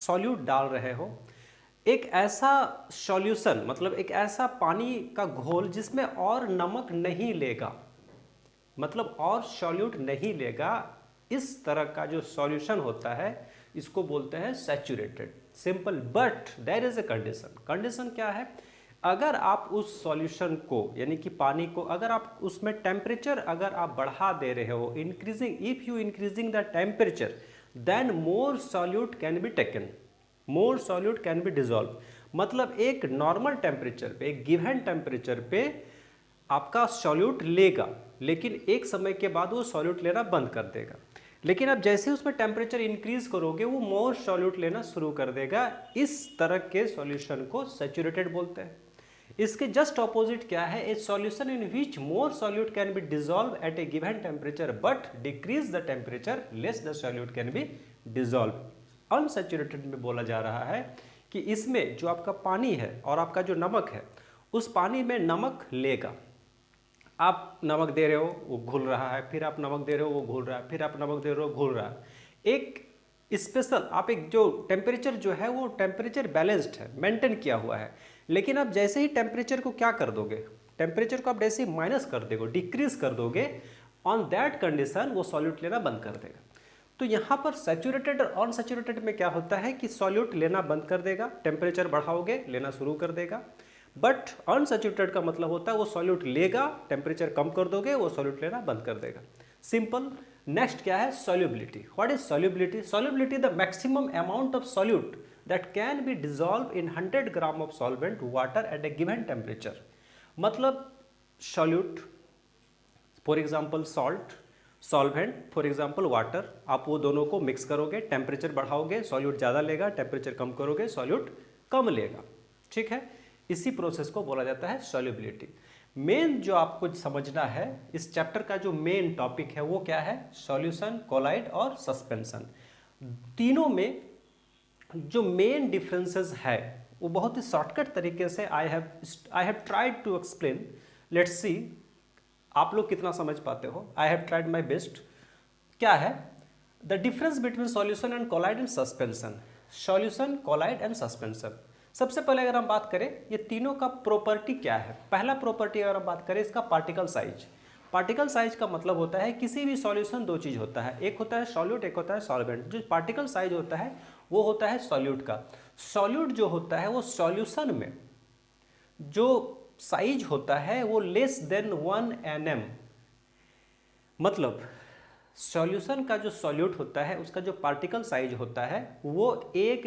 Solute डाल रहे हो, एक ऐसा सॉल्यूशन मतलब एक ऐसा पानी का घोल जिसमें और नमक नहीं लेगा, मतलब और सॉल्यूट नहीं लेगा, इस तरह का जो सॉल्यूशन होता है इसको बोलते हैं saturated. Simple, but there is a condition. Condition क्या है? अगर आप उस सॉल्यूशन को यानी कि पानी को अगर आप उसमें टेम्परेचर अगर आप बढ़ा दे रहे हो, increasing, if you increasing the temperature then more solute can be taken, more solute can be dissolve. मतलब एक नॉर्मल टेम्परेचर पे, एक गिवन टेम्परेचर पे आपका सॉल्यूट लेगा, लेकिन एक समय के बाद वो सॉल्यूट लेना बंद कर देगा। लेकिन अब जैसे उसमें टेम्परेचर इंक्रीज करोगे वो मोर सॉल्यूट लेना शुरू कर देगा। इस तरह के सॉल्यूशन को सैचुरेटेड बोलते हैं। इसके जस्ट ऑपोजिट क्या है? A solution in which more solute can be dissolve at a given temperature but decrease the temperature less the solute can be dissolve. Unsaturated में बोला जा रहा है कि इसमें जो आपका पानी है और आपका जो नमक है, उस पानी में नमक लेगा। आप नमक दे रहे हो वो घुल रहा है, फिर आप नमक दे रहे हो वो घुल रहा है, फिर आप नमक दे रहे हो घुल रहा है। एक स्पेशल आप एक जो टेम्परेचर जो है वो टेम्परेचर बैलेंस्ड है, मेंटेन किया हुआ है। लेकिन आप जैसे ही टेम्परेचर को क्या कर दोगे, टेम्परेचर को आप जैसे ही माइनस कर दोगे, डिक्रीज कर दोगे, ऑन दैट कंडीशन वो सॉल्यूट लेना बंद कर देगा। तो यहाँ पर सैचुरेटेड और अनसैचुरेटेड में क्या होता है कि सॉल्यूट लेना बंद कर देगा, टेम्परेचर बढ़ाओगे लेना शुरू कर देगा। बट अनसैचुरेटेड का मतलब होता है वो सॉल्यूट लेगा, टेम्परेचर कम कर दोगे वो सॉल्यूट लेना बंद कर देगा। सिंपल। नेक्स्ट क्या है? Solubility. What is solubility? Solubility the maximum amount of solute that can be dissolve in 100 gram of solvent water at a given temperature. मतलब solute, for example salt, solvent for example water, आप वो दोनों को mix करोगे, temperature बढ़ाओगे solute ज़्यादा लेगा, temperature कम करोगे solute कम लेगा। ठीक है, इसी प्रोसेस को बोला जाता है सॉल्युबिलिटी। मेन जो आपको समझना है, इस चैप्टर का जो मेन टॉपिक है वो क्या है? सॉल्यूशन, कोलाइड और सस्पेंशन। तीनों में जो मेन डिफरेंसेस है वो बहुत ही शॉर्टकट तरीके से I have tried to explain. Let's see आप लोग कितना समझ पाते हो। I have tried my best. क्या है the difference between solution and colloid and suspension? Solution, colloid and suspension. सबसे पहले अगर हम बात करें ये तीनों का प्रॉपर्टी क्या है। पहला प्रॉपर्टी अगर हम बात करें इसका पार्टिकल साइज। पार्टिकल साइज का मतलब होता है किसी भी सॉल्यूशन दो चीज होता है, एक होता है सॉल्यूट, एक होता है सॉल्वेंट। जो पार्टिकल साइज होता है वो होता है सॉल्यूट का। सॉल्यूट जो होता है वो सॉल्यूशन में जो साइज होता है वो लेस देन 1 nm। मतलब सॉल्यूशन का जो सॉल्यूट होता है उसका जो पार्टिकल साइज होता है वो 1